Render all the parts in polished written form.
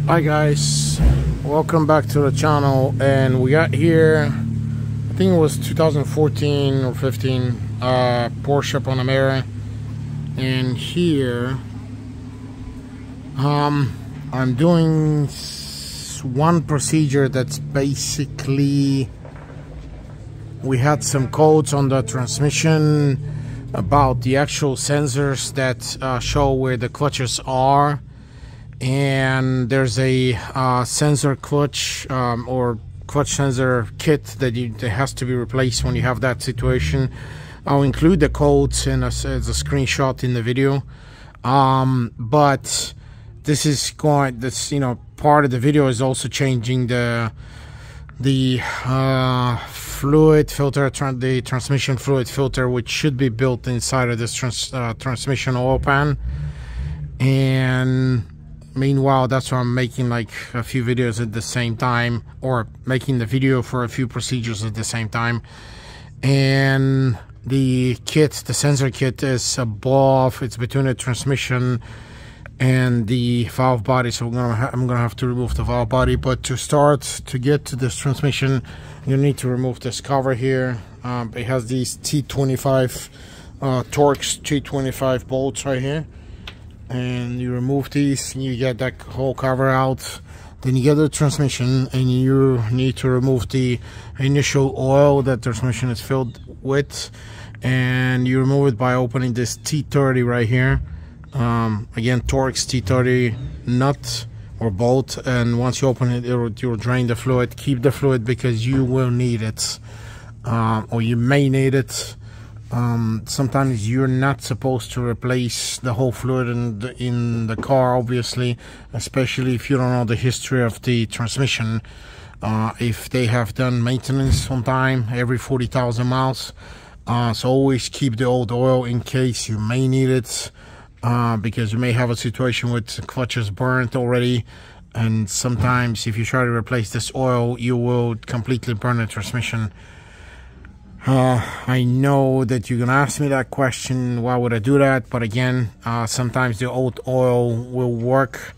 Hi guys, welcome back to the channel. And we got here, I think it was 2014 or 15 Porsche Panamera. And here I'm doing one procedure that's basically, we had some codes on the transmission about the actual sensors that show where the clutches are, and there's a sensor clutch or clutch sensor kit that has to be replaced when you have that situation. I'll include the codes and as a screenshot in the video, but this is going, this, you know, part of the video is also changing the fluid filter, the transmission fluid filter, which should be built inside of this transmission oil pan. And meanwhile, that's why I'm making like a few videos at the same time, or making the video for a few procedures at the same time. And the kit, the sensor kit, is above, it's between the transmission and the valve body, so I'm gonna have to remove the valve body. But to start, to get to this transmission, you need to remove this cover here. It has these T25 Torx T25 bolts right here, and you remove these and you get that whole cover out. Then you get the transmission and you need to remove the initial oil that the transmission is filled with, and you remove it by opening this T30 right here. Again, Torx T30 nut or bolt, and once you open it, you'll drain the fluid. Keep the fluid because you will need it, or you may need it. Sometimes you're not supposed to replace the whole fluid in the car, obviously, especially if you don't know the history of the transmission. If they have done maintenance on time every 40,000 miles, so always keep the old oil in case you may need it. Because you may have a situation with clutches burnt already, and sometimes if you try to replace this oil, you will completely burn the transmission. I know that you're gonna ask me that question, why would I do that? But again, sometimes the old oil will work,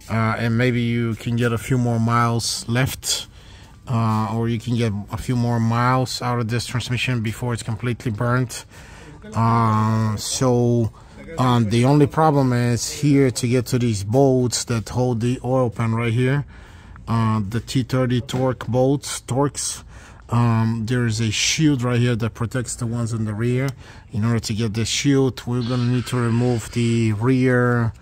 and maybe you can get a few more miles left, or you can get a few more miles out of this transmission before it's completely burnt. The only problem is here to get to these bolts that hold the oil pan right here, the T30 Torx bolts, Torx. There is a shield right here that protects the ones in the rear. In order to get this shield, we're going to need to remove the rear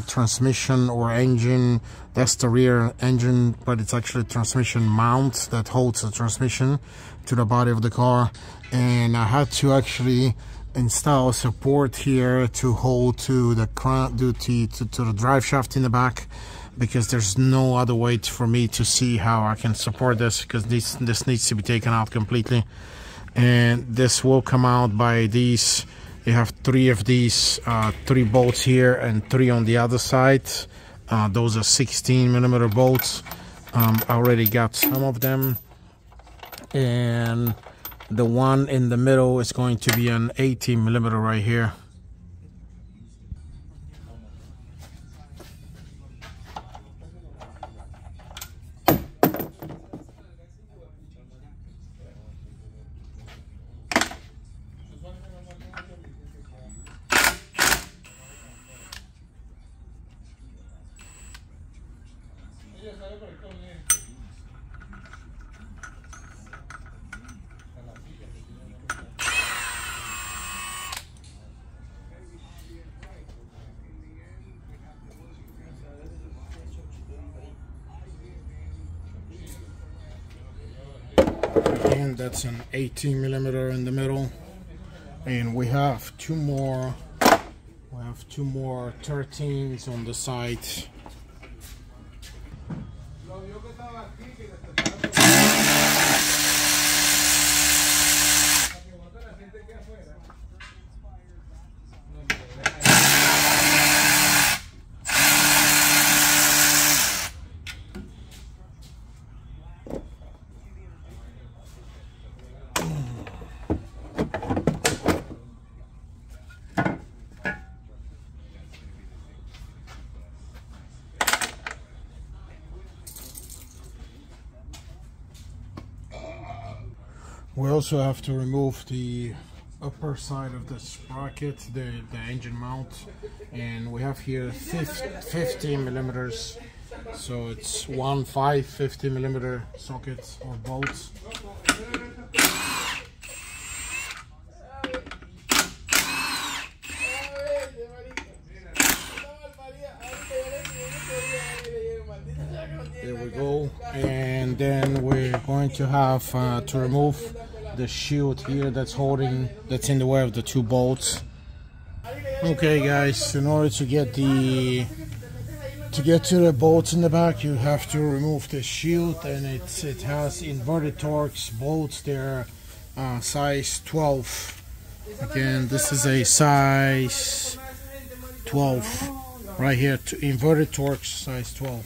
transmission or engine. That's the rear engine, but it's actually a transmission mount that holds the transmission to the body of the car. And I had to actually install support here to hold to the to the drive shaft in the back, because there's no other way for me to see how I can support this, because this needs to be taken out completely. And this will come out by these. You have three of these, 3 bolts here and 3 on the other side. Those are 16mm bolts. I already got some of them, and the one in the middle is going to be an 18mm right here. And that's an 18mm in the middle, and we have two more 13s on the side. We also have to remove the upper side of the sprocket, the engine mount, and we have here 50 millimeters, so it's 50 millimeter sockets or bolts. There we go, and then we're going to have to remove the shield here that's in the way of the two bolts. Okay guys, in order to get to the bolts in the back, you have to remove the shield, and it has inverted Torx bolts. They're size 12. Again, this is a size 12 right here, inverted Torx size 12.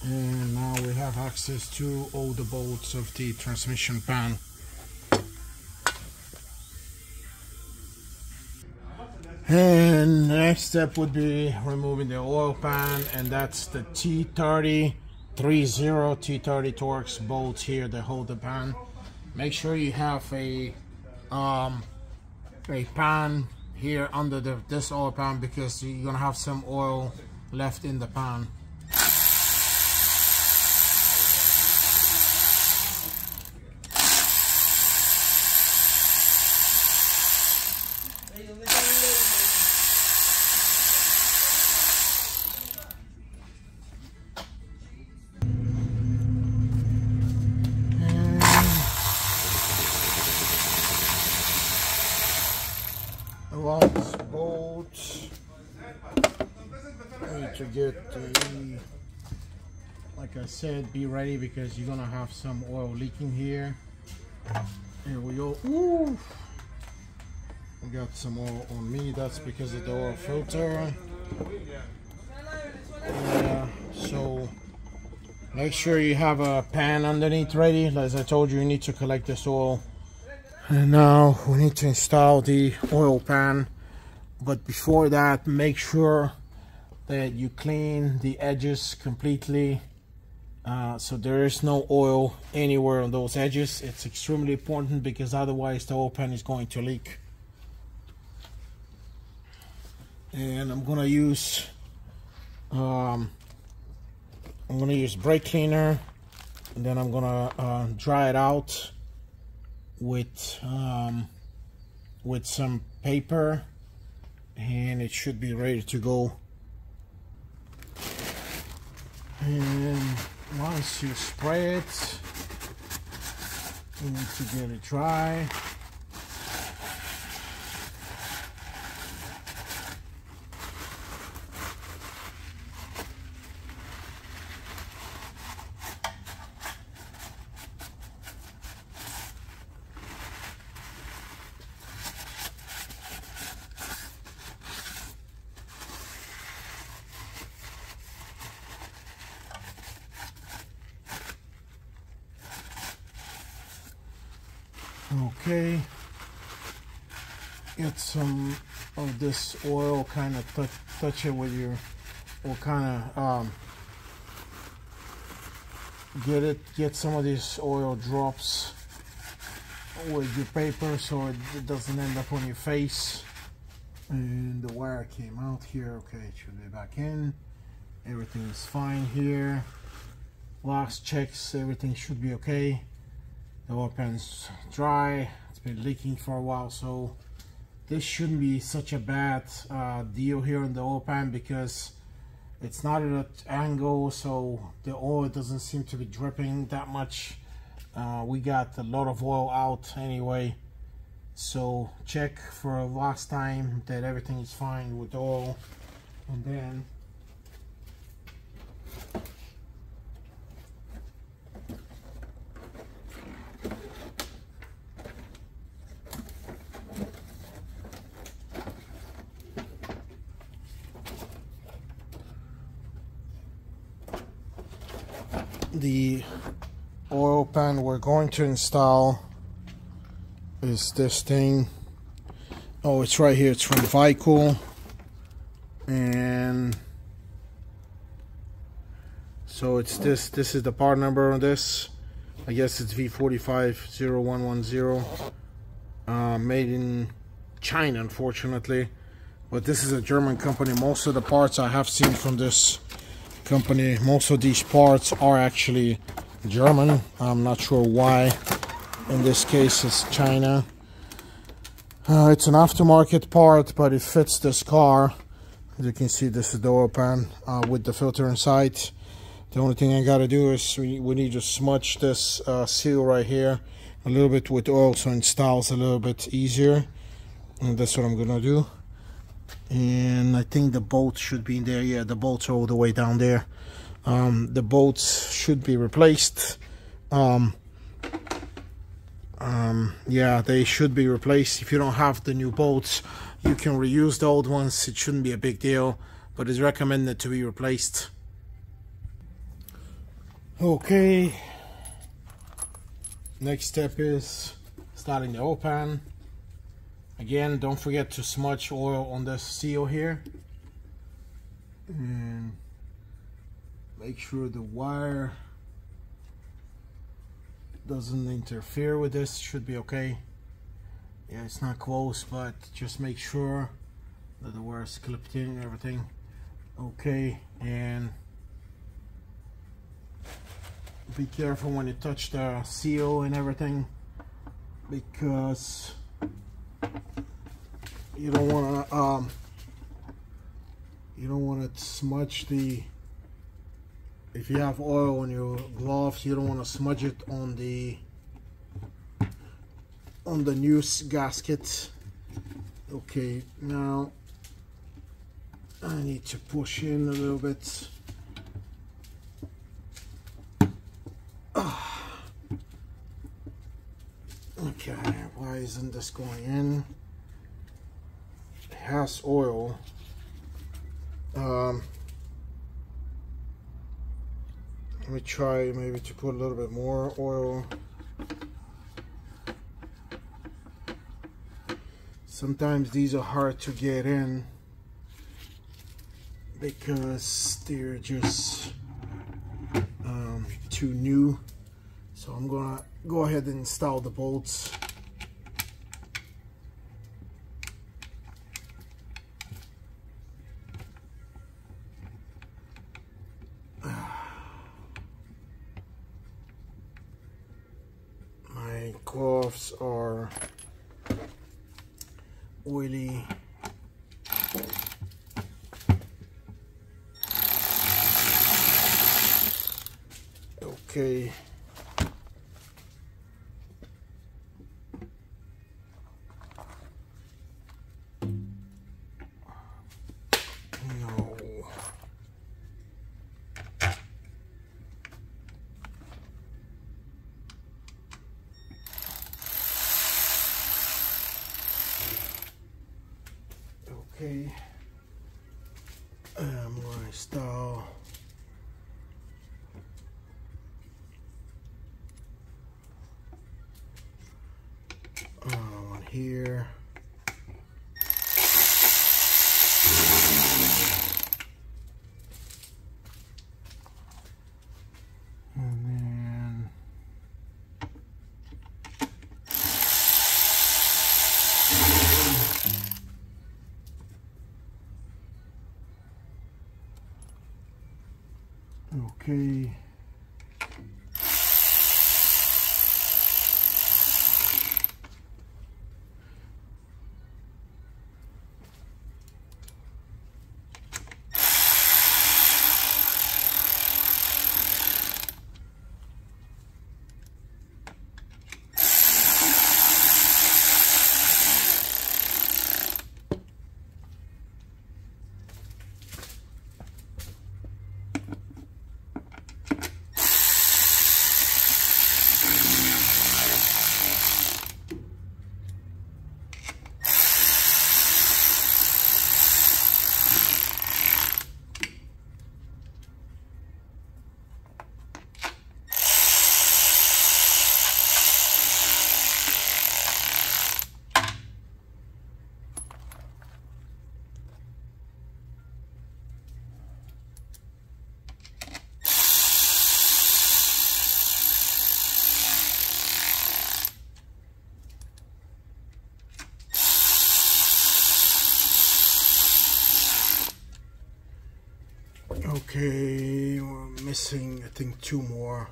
And now we have access to all the bolts of the transmission pan. And the next step would be removing the oil pan, and that's the T30 T30 Torx bolts here that hold the pan. Make sure you have a pan here under this oil pan, because you're gonna have some oil left in the pan. Last bolt. Need to get the, like I said, be ready because you're gonna have some oil leaking here. Here we go. Ooh. I got some oil on me. That's because of the oil filter. So make sure you have a pan underneath ready. As I told you, you need to collect this oil. And now we need to install the oil pan, but before that, make sure that you clean the edges completely, so there is no oil anywhere on those edges. It's extremely important because otherwise the oil pan is going to leak. And I'm gonna use brake cleaner, and then I'm gonna dry it out with some paper, and it should be ready to go. And once you spray it, you need to get it dry. Okay, get some of this oil, kind of touch it with your, or kind of get some of these oil drops with your paper so it doesn't end up on your face. And the wire came out here. Okay, it should be back in. Everything is fine here. Last checks, everything should be okay. The oil pan's dry. It's been leaking for a while, so this shouldn't be such a bad deal here in the oil pan, because it's not at an angle, so the oil doesn't seem to be dripping that much. We got a lot of oil out anyway, so check for last time that everything is fine with oil, and then the oil pan we're going to install is this thing. Oh, it's right here. It's from Vicol. And so it's this. This is the part number on this. I guess it's V450110. Made in China, unfortunately. But this is a German company. Most of the parts I have seen from this company, most of these parts are actually German. I'm not sure why. In this case, it's China. It's an aftermarket part, but it fits this car. As you can see, this is the oil pan with the filter inside. The only thing I gotta do is we need to smudge this seal right here a little bit with oil so it installs a little bit easier. And that's what I'm gonna do. And I think the bolts should be in there. Yeah, the bolts are all the way down there. The bolts should be replaced. Yeah, they should be replaced. If you don't have the new bolts, you can reuse the old ones. It shouldn't be a big deal, but it's recommended to be replaced. Okay, next step is starting the oil pan. Again, don't forget to smudge oil on the seal here, and make sure the wire doesn't interfere with this. Should be okay. Yeah, it's not close, but just make sure that the wire is clipped in and everything. Okay, and be careful when you touch the seal and everything, because you don't want to smudge the, if you have oil on your gloves, you don't want to smudge it on the new gasket. Okay, now I need to push in a little bit. Okay, why isn't this going in? It has oil. Let me try maybe to put a little bit more oil. Sometimes these are hard to get in because they're just too new. So I'm gonna go ahead and install the bolts. My gloves are oily. Okay. Okay, I'm going to install one here. And then okay. we were missing, I think, 2 more.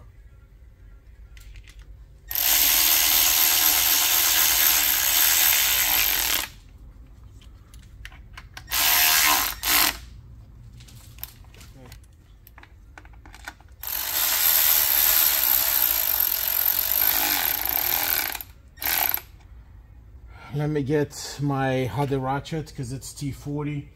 Let me get my other ratchet because it's T40.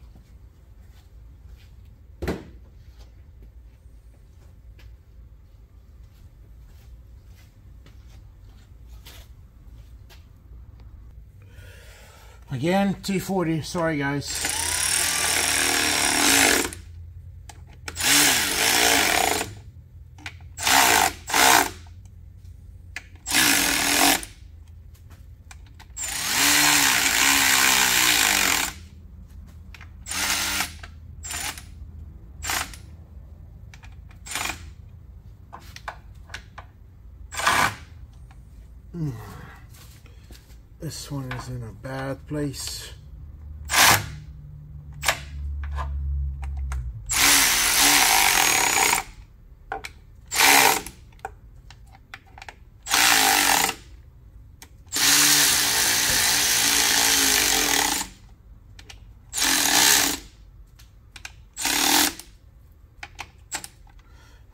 Again, T40, sorry guys. This one is in a bad place.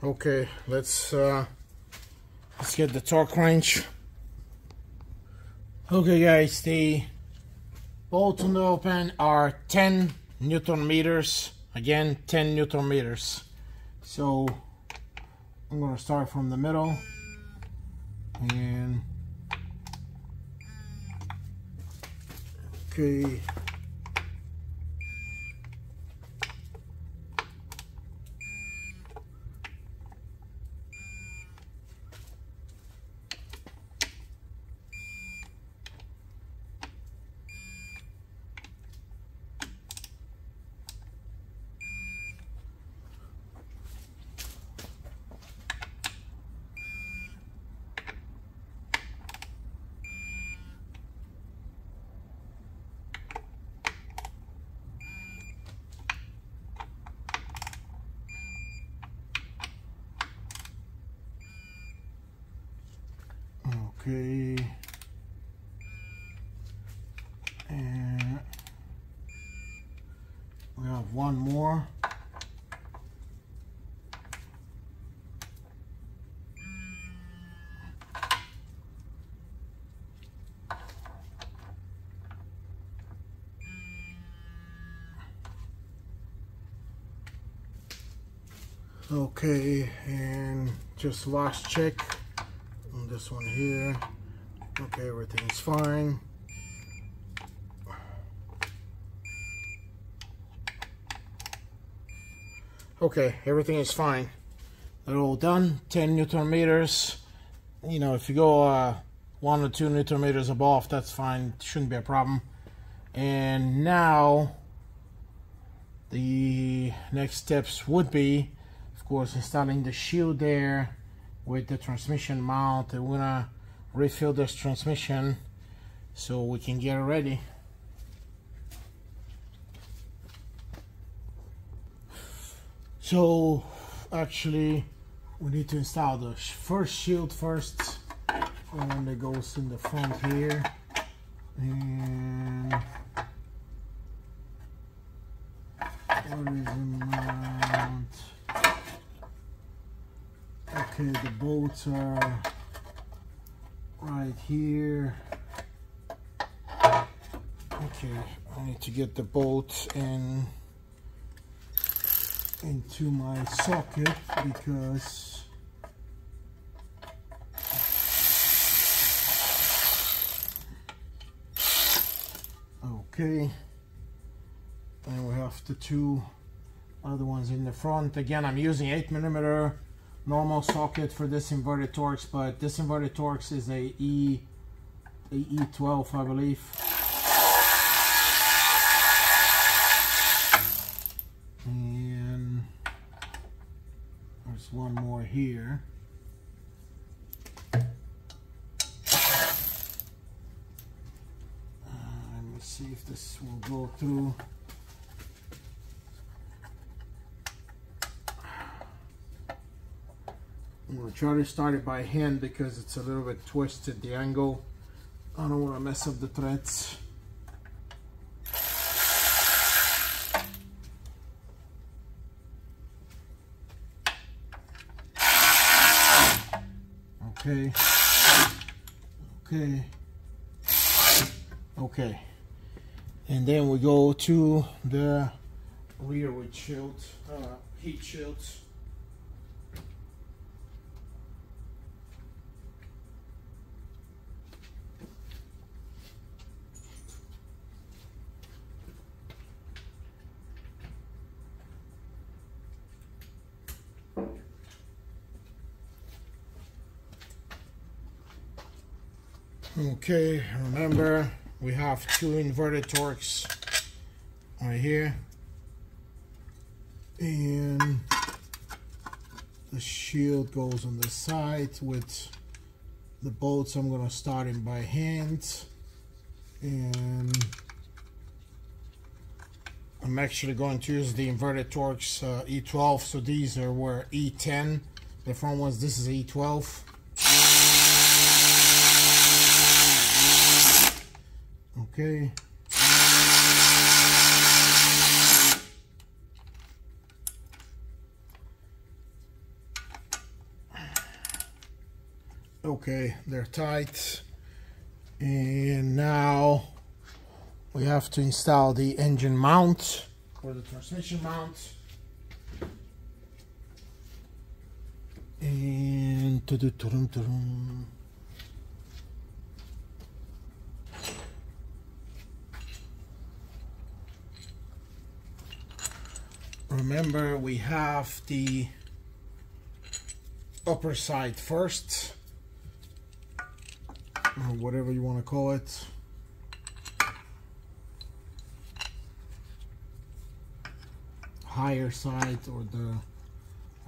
Okay, let's get the torque wrench. Okay guys, the bolt on the open are 10 Newton meters. Again, 10 Newton meters. So I'm gonna start from the middle and okay. Okay, and we have one more. Okay, and just last check on this one here. Okay, everything's fine. Okay, everything is fine. They're all done. 10 Newton meters. You know, if you go 1 or 2 Newton meters above, that's fine. Shouldn't be a problem. And now the next steps would be, of course, installing the shield there with the transmission mount. And we're gonna refill this transmission so we can get it ready. So actually we need to install the first shield first, and that goes in the front here, and what is the mount? Okay, the bolts are right here. Okay, I need to get the bolts into my socket because okay, and we have the 2 other ones in the front. Again, I'm using 8mm normal socket for this inverted Torx, but this inverted Torx is a E12, I believe. And there's one more here. Let me see if this will go through. I'm going to try to start it by hand because it's a little bit twisted, the angle. I don't want to mess up the threads. Okay. Okay. Okay. And then we go to the rear windshield, heat shields. Okay, remember we have two inverted torques right here, and the shield goes on the side with the bolts. I'm gonna start it by hand, and I'm actually going to use the inverted torques E12. So these were E10, the front ones. This is E12. Okay. Okay, they're tight. And now we have to install the engine mount or the transmission mount. And remember, we have the upper side first, or whatever you want to call it. Higher side, or the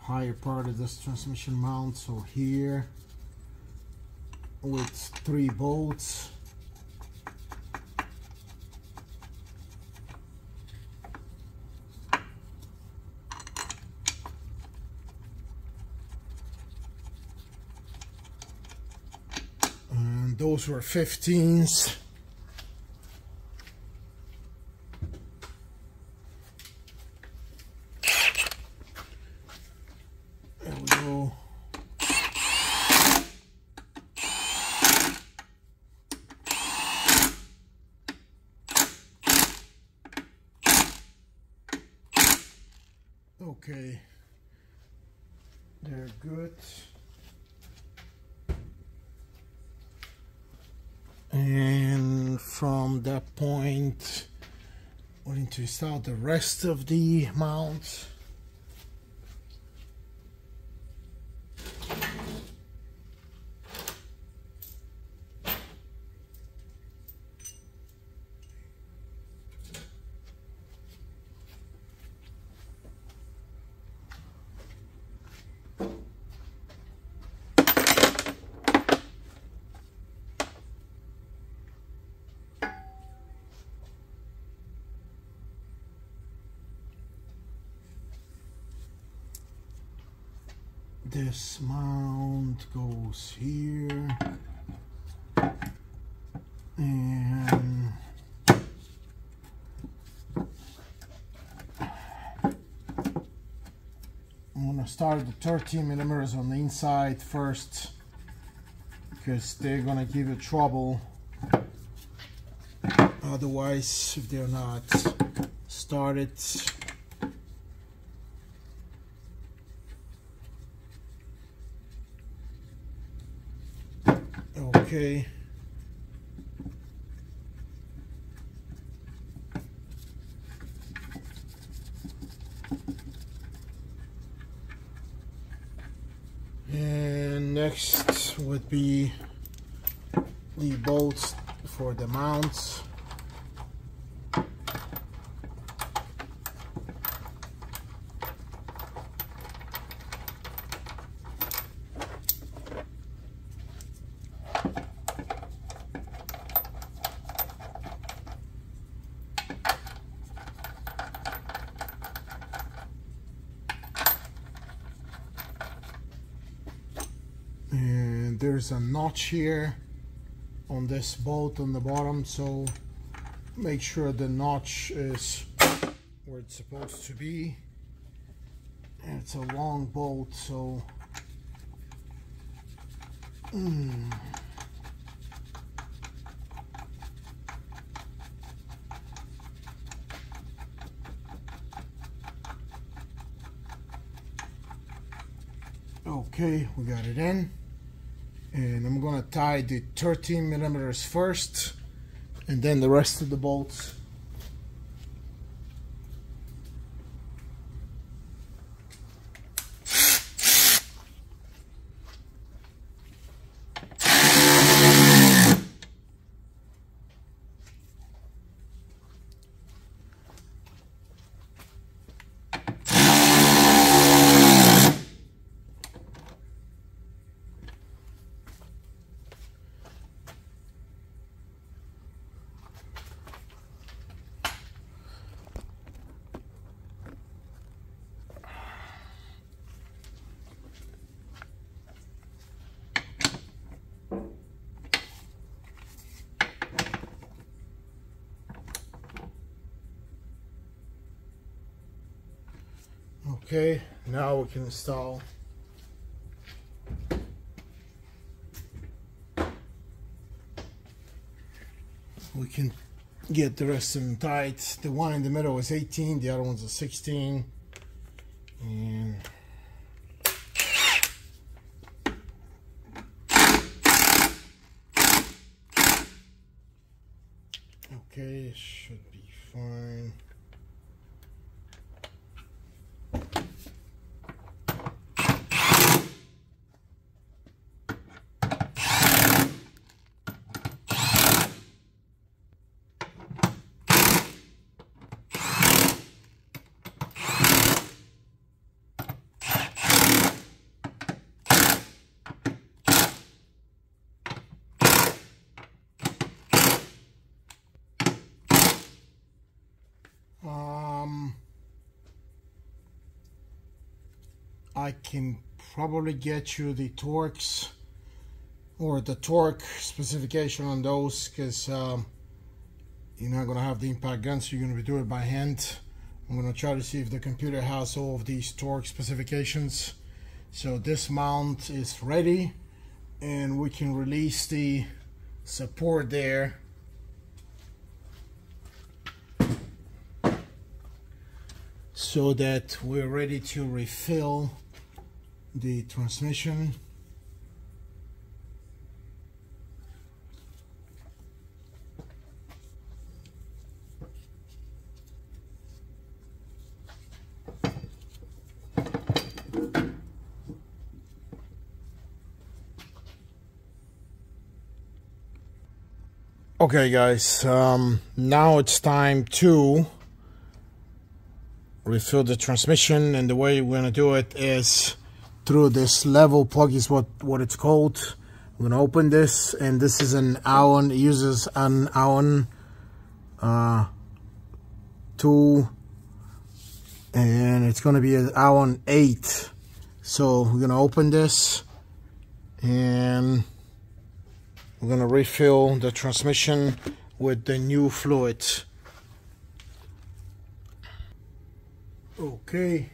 higher part of this transmission mount. So here with 3 bolts. Those were 15s. There we go. Okay. They're good. And from that point, we're going to install the rest of the mount. This mount goes here, and I'm gonna start the 13 millimeters on the inside first, because they're gonna give you trouble otherwise if they're not started. Okay. And next would be the bolts for the mounts. And there's a notch here on this bolt on the bottom, so make sure the notch is where it's supposed to be. And it's a long bolt, so okay, we got it in. And I'm gonna tie the 13 millimeters first, and then the rest of the bolts. Okay, now we can install get the rest of them tight. The one in the middle is 18, the other one's a 16. And okay, it should be fine. I can probably get you the torques or the torque specification on those, because you're not going to have the impact gun, so you're going to be doing it by hand. I'm going to try to see if the computer has all of these torque specifications. So this mount is ready, and we can release the support there. So that we're ready to refill the transmission. Okay guys, now it's time to refill the transmission, and the way we're gonna do it is through this level plug, is what it's called. We're gonna open this, and this is an Allen, it uses an Allen tool, and it's gonna be an Allen 8. So we're gonna open this, and we're gonna refill the transmission with the new fluid. Okay.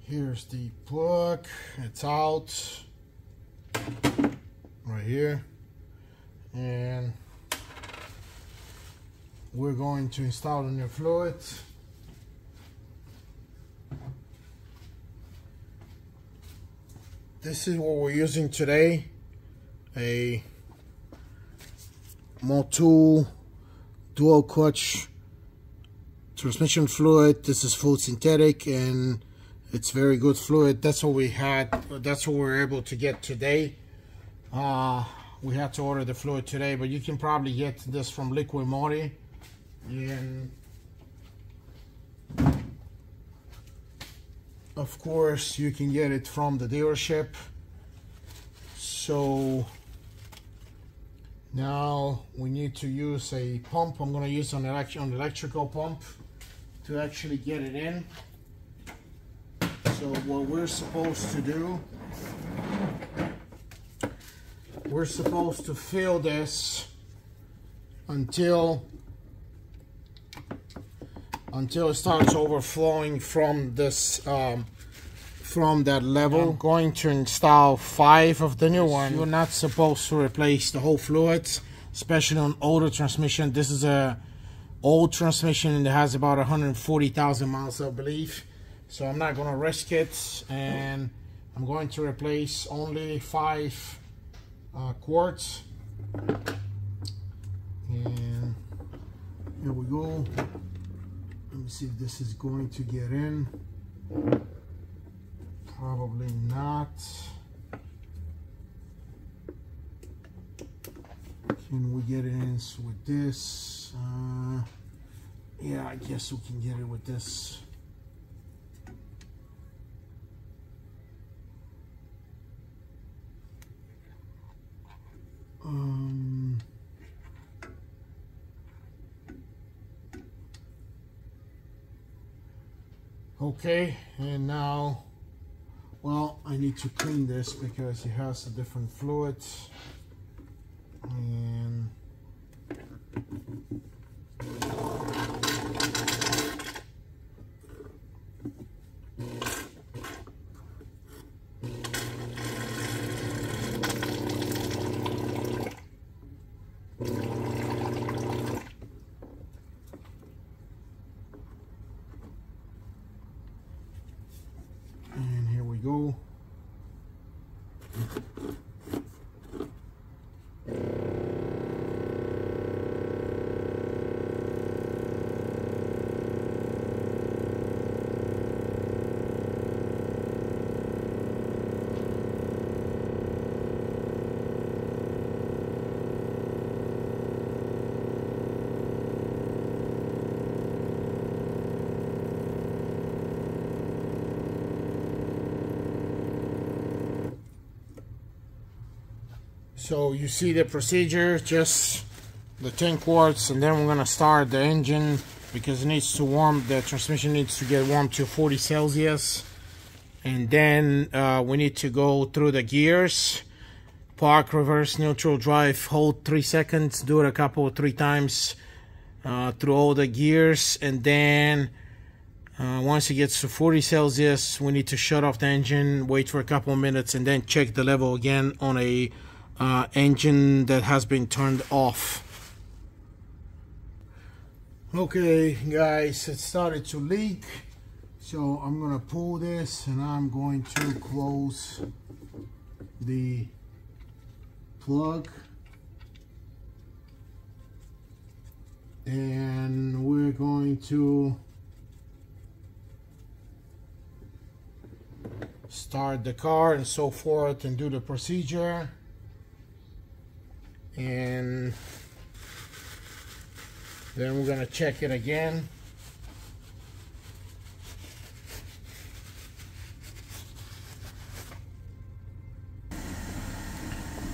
Here's the plug. It's out right here, and we're going to install the new fluid. This is what we're using today, a Motul dual clutch transmission fluid. This is full synthetic, and it's very good fluid. That's what we had, that's what we were able to get today. We had to order the fluid today, but you can probably get this from Liquid Modi, and of course you can get it from the dealership. So now we need to use a pump. I'm going to use an electrical pump to actually get it in. So what we're supposed to do, we're supposed to fill this until it starts overflowing from this from that level. I'm going to install 5 of the new one. You're not supposed to replace the whole fluid, especially on older transmission. This is a old transmission and it has about 140,000 miles, I believe. So I'm not gonna risk it, and I'm going to replace only 5 quarts. And here we go. Let me see if this is going to get in. Probably not. Can we get it in with this? Yeah, I guess we can get it with this. Okay, and now, well, I need to clean this because it has a different fluid. And here we go. So you see the procedure, just the 10 quarts, and then we're gonna start the engine because it needs to warm, the transmission needs to get warm to 40 Celsius. And then we need to go through the gears, park, reverse, neutral, drive, hold 3 seconds, do it a 3 times through all the gears. And then once it gets to 40 Celsius, we need to shut off the engine, wait for a couple of minutes, and then check the level again on a engine that has been turned off. Okay guys, it started to leak, so I'm gonna pull this and I'm going to close the plug, and we're going to start the car and so forth and do the procedure. And then we're gonna check it again.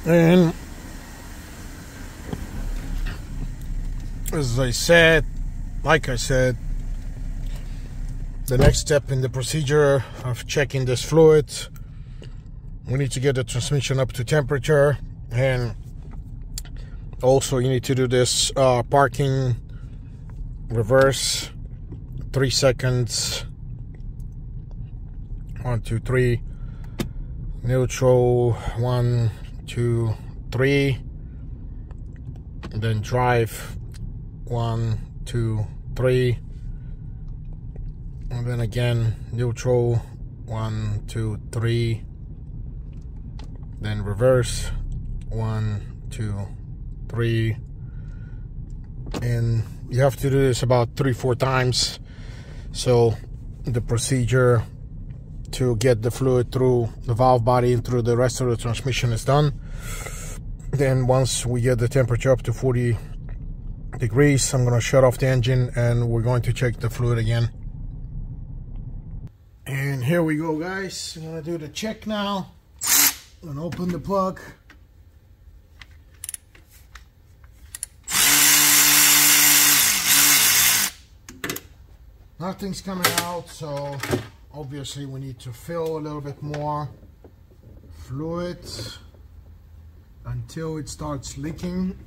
And as I said, like I said, the next step in the procedure of checking this fluid, we need to get the transmission up to temperature, and also you need to do this parking, reverse, 3 seconds, 1, 2, 3, neutral, 1, 2, 3, and then drive, 1, 2, 3, and then again neutral, 1, 2, 3, then reverse, 1, 2, 3, and you have to do this about 3-4 times. So the procedure to get the fluid through the valve body and through the rest of the transmission is done. Then once we get the temperature up to 40 degrees, I'm going to shut off the engine and we're going to check the fluid again. And here we go guys, I'm going to do the check now. I'm going to open the plug. Nothing's coming out, so obviously we need to fill a little bit more fluid until it starts leaking.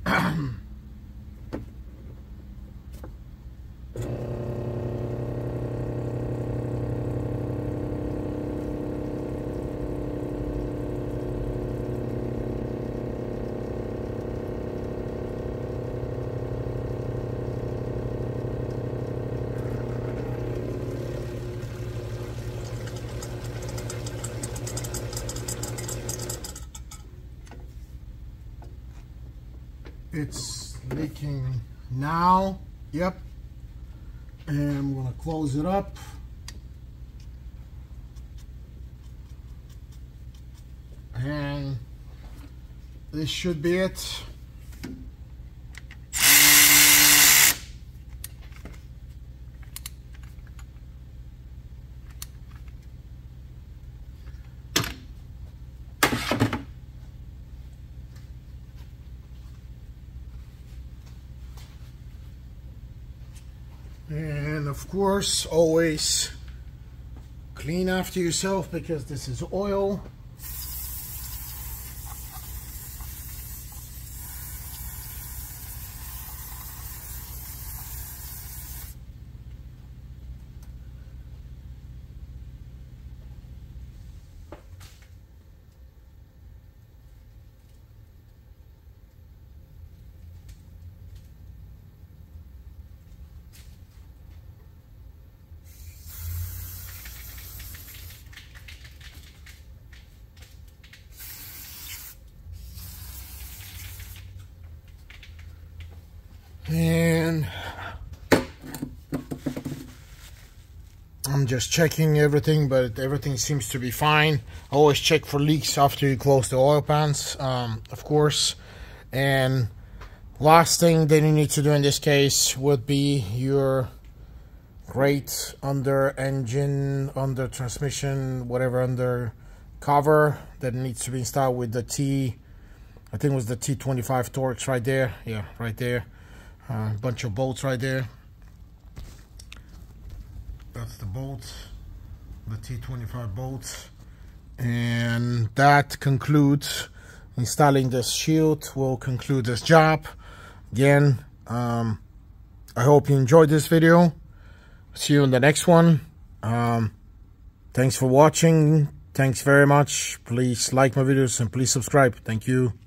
It's leaking now. Yep. And I'm gonna close it up. And this should be it. And of course, always clean after yourself, because this is oil. And I'm just checking everything, but everything seems to be fine. Always check for leaks after you close the oil pans, of course. And last thing that you need to do in this case would be your grate under engine, under transmission, whatever, under cover that needs to be installed with the I think it was the T25 Torx right there. Yeah, right there. Bunch of bolts right there. That's the bolt, the T25 bolts. And that concludes installing this shield. Will conclude this job. Again, I hope you enjoyed this video. See you in the next one. Thanks for watching. Thanks very much. Please like my videos and please subscribe. Thank you.